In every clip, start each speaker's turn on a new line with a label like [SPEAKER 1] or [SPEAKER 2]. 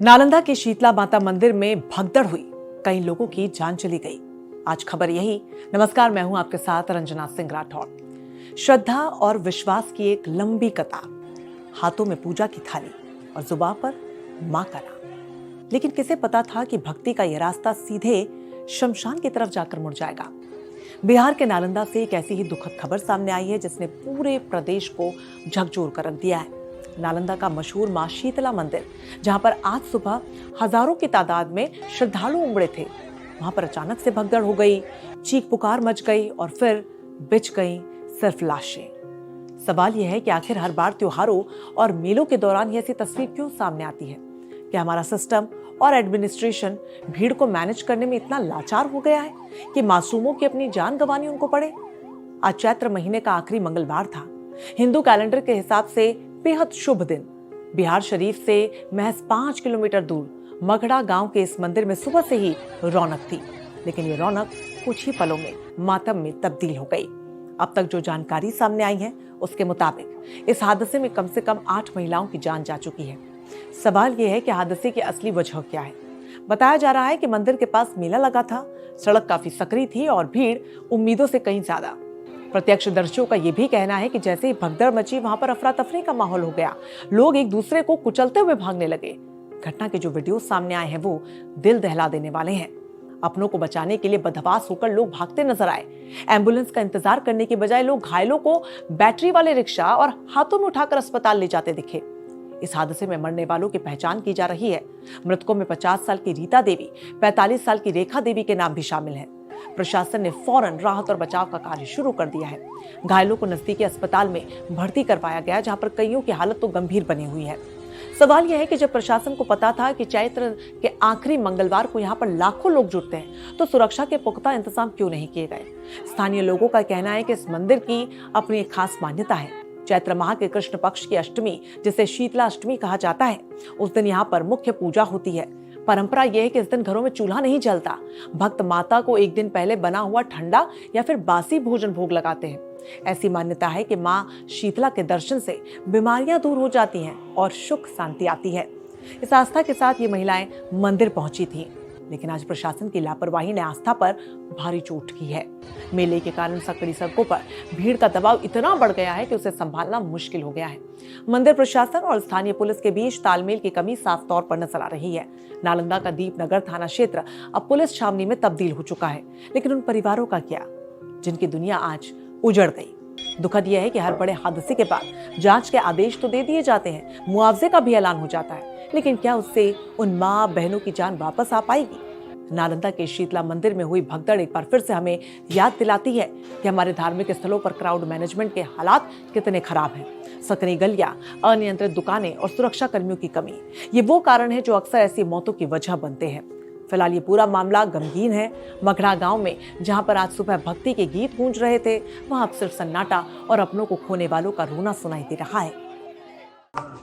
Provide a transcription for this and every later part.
[SPEAKER 1] नालंदा के शीतला माता मंदिर में भगदड़ हुई, कई लोगों की जान चली गई। आज खबर यही। नमस्कार, मैं हूं आपके साथ रंजना सिंह राठौर। श्रद्धा और विश्वास की एक लंबी कतार, हाथों में पूजा की थाली और जुबान पर मां का नाम। लेकिन किसे पता था कि भक्ति का यह रास्ता सीधे शमशान की तरफ जाकर मुड़ जाएगा। बिहार के नालंदा से एक ऐसी ही दुखद खबर सामने आई है जिसने पूरे प्रदेश को झकझोर कर रख दिया है। नालंदा का मशहूर मां शीतला मंदिर, जहां पर आज सुबह हजारों की तादाद में श्रद्धालु उमड़े थे, वहां पर अचानक से भगदड़ हो गई, चीख पुकार मच गई और फिर बिछ गई सिर्फ लाशें। सवाल यह है कि आखिर हर बार त्योहारों और मेलों के दौरान ऐसी तस्वीर क्यों सामने आती है? क्या हमारा सिस्टम और एडमिनिस्ट्रेशन भीड़ को मैनेज करने में इतना लाचार हो गया है कि मासूमों की अपनी जान गंवानी उनको पड़े? आज चैत्र महीने का आखिरी मंगलवार था। हिंदू कैलेंडर के हिसाब से बेहद शुभ दिन। बिहार शरीफ से महज 5 किलोमीटर दूर मगड़ा गांव के इस मंदिर में सुबह से ही रौनक थी, लेकिन ये रौनक कुछ ही पलों में मातम में तब्दील हो गई। अब तक जो जानकारी सामने आई है उसके मुताबिक इस हादसे में कम से कम 8 महिलाओं की जान जा चुकी है। सवाल यह है कि हादसे की असली वजह क्या है। बताया जा रहा है कि मंदिर के पास मेला लगा था, सड़क काफी सकरी थी और भीड़ उम्मीदों से कहीं ज्यादा। प्रत्यक्षदर्शियों का यह भी कहना है कि जैसे ही भगदड़ मची, वहां पर अफरा तफरी का माहौल हो गया। लोग एक दूसरे को कुचलते हुए भागने लगे। घटना के जो वीडियो सामने आए हैं वो दिल दहला देने वाले हैं। अपनों को बचाने के लिए बदहवास होकर लोग भागते नजर आए। एम्बुलेंस का इंतजार करने की बजाय लोग घायलों को बैटरी वाले रिक्शा और हाथों में उठाकर अस्पताल ले जाते दिखे। इस हादसे में मरने वालों की पहचान की जा रही है। मृतकों में 50 साल की रीता देवी, 45 साल की रेखा देवी के नाम भी शामिल हैं। प्रशासन ने फौरन राहत और बचाव का कार्य शुरू कर दिया है। घायलों को नजदीकी अस्पताल में भर्ती करवाया गया, जहां पर कईयों की हालत तो गंभीर बनी हुई है। सवाल यह है कि जब प्रशासन को पता था कि चैत्र के आखिरी मंगलवार को यहां पर लाखों लोग जुटते हैं, तो सुरक्षा के पुख्ता इंतजाम क्यों नहीं किए गए? स्थानीय लोगों का कहना है कि इस मंदिर की अपनी एक खास मान्यता है। चैत्र माह के कृष्ण पक्ष की अष्टमी, जिसे शीतला अष्टमी कहा जाता है, उस दिन यहाँ पर मुख्य पूजा होती है। परंपरा यह है कि इस दिन घरों में चूल्हा नहीं जलता। भक्त माता को एक दिन पहले बना हुआ ठंडा या फिर बासी भोजन भोग लगाते हैं। ऐसी मान्यता है कि मां शीतला के दर्शन से बीमारियां दूर हो जाती हैं और सुख शांति आती है। इस आस्था के साथ ये महिलाएं मंदिर पहुंची थीं, लेकिन आज प्रशासन की लापरवाही ने आस्था पर भारी चोट की है। मेले के कारण सकड़ी सड़कों पर भीड़ का दबाव इतना बढ़ गया है कि उसे संभालना मुश्किल हो गया है। मंदिर प्रशासन और स्थानीय पुलिस के बीच तालमेल की कमी साफ तौर पर नजर आ रही है। नालंदा का दीपनगर थाना क्षेत्र अब पुलिस छावनी में तब्दील हो चुका है, लेकिन उन परिवारों का क्या जिनकी दुनिया आज उजड़ गई? दुखद यह है कि हर बड़े हादसे के बाद जांच के आदेश तो दे दिए जाते हैं, मुआवजे का भी ऐलान हो जाता है, लेकिन क्या उससे उन माँ बहनों की जान वापस आ पाएगी? नालंदा के शीतला मंदिर में हुई भगदड़ एक बार फिर से हमें याद दिलाती है कि हमारे धार्मिक स्थलों पर क्राउड मैनेजमेंट के हालात कितने खराब हैं। सकरी गलियां, अनियंत्रित दुकानें और सुरक्षा कर्मियों की कमी, ये वो कारण है जो अक्सर ऐसी मौतों की वजह बनते हैं। फिलहाल ये पूरा मामला गमगीन है। मगड़ा गांव में जहां पर आज सुबह भक्ति के गीत गूंज रहे थे, वहां अब सिर्फ सन्नाटा और अपनों को खोने वालों का रोना सुनाई दे रहा है।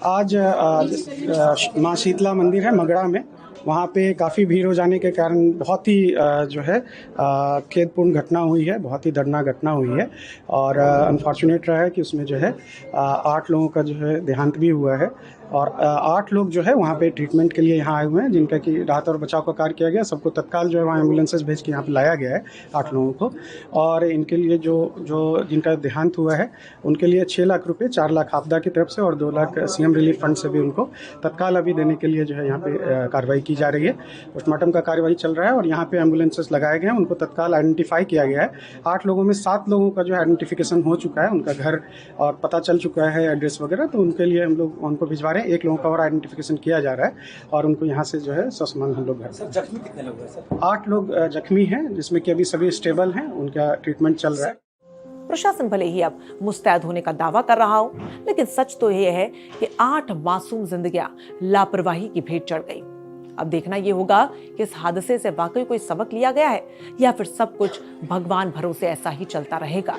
[SPEAKER 2] आज माँ शीतला मंदिर है मगड़ा में, वहाँ पे काफ़ी भीड़ हो जाने के कारण बहुत ही जो है खेदपूर्ण घटना हुई है, बहुत ही दर्दनाक घटना हुई है। और अनफॉर्चुनेट रहा है कि उसमें जो है 8 लोगों का जो है देहांत भी हुआ है और 8 लोग जो है वहाँ पे ट्रीटमेंट के लिए यहाँ आए हुए हैं, जिनका कि राहत और बचाव का कार्य किया गया। सबको तत्काल जो है वहाँ एम्बुलेंसेस भेज के यहाँ पे लाया गया है 8 लोगों को। और इनके लिए जो जिनका देहांत हुआ है उनके लिए 6 लाख रुपये, 4 लाख आपदा की तरफ से और 2 लाख सीएम रिलीफ फंड से भी उनको तत्काल अभी देने के लिए जो है यहाँ पे कार्रवाई की जा रही है। पोस्टमार्टम का कार्यवाही चल रहा है और यहाँ पे एम्बुलेंसेस लगाए गए हैं, उनको तत्काल आइडेंटिफाई किया गया है। 8 लोगों में 7 लोगों का जो है आइडेंटिफिकेशन हो चुका है, उनका घर और पता चल चुका है, एड्रेस वगैरह, तो उनके लिए हम लोग उनको भिजवा रहे हैं। 1 लोगों का और आइडेंटिफिकेशन किया जा रहा है और उनको यहाँ से जो है ससमान हम लोग घर।
[SPEAKER 3] सर, जख्मी कितने लोग हैं सर?
[SPEAKER 2] 8 लोग जख्मी हैं, जिसमें कि अभी सभी स्टेबल हैं, उनका ट्रीटमेंट चल रहा है।
[SPEAKER 1] प्रशासन भले ही अब मुस्तैद होने का दावा कर रहा हो, लेकिन सच तो यह है कि 8 मासूम जिंदगियां लापरवाही की भेंट चढ़ गई। अब देखना यह होगा कि इस हादसे से वाकई कोई सबक लिया गया है या फिर सब कुछ भगवान भरोसे ऐसा ही चलता रहेगा।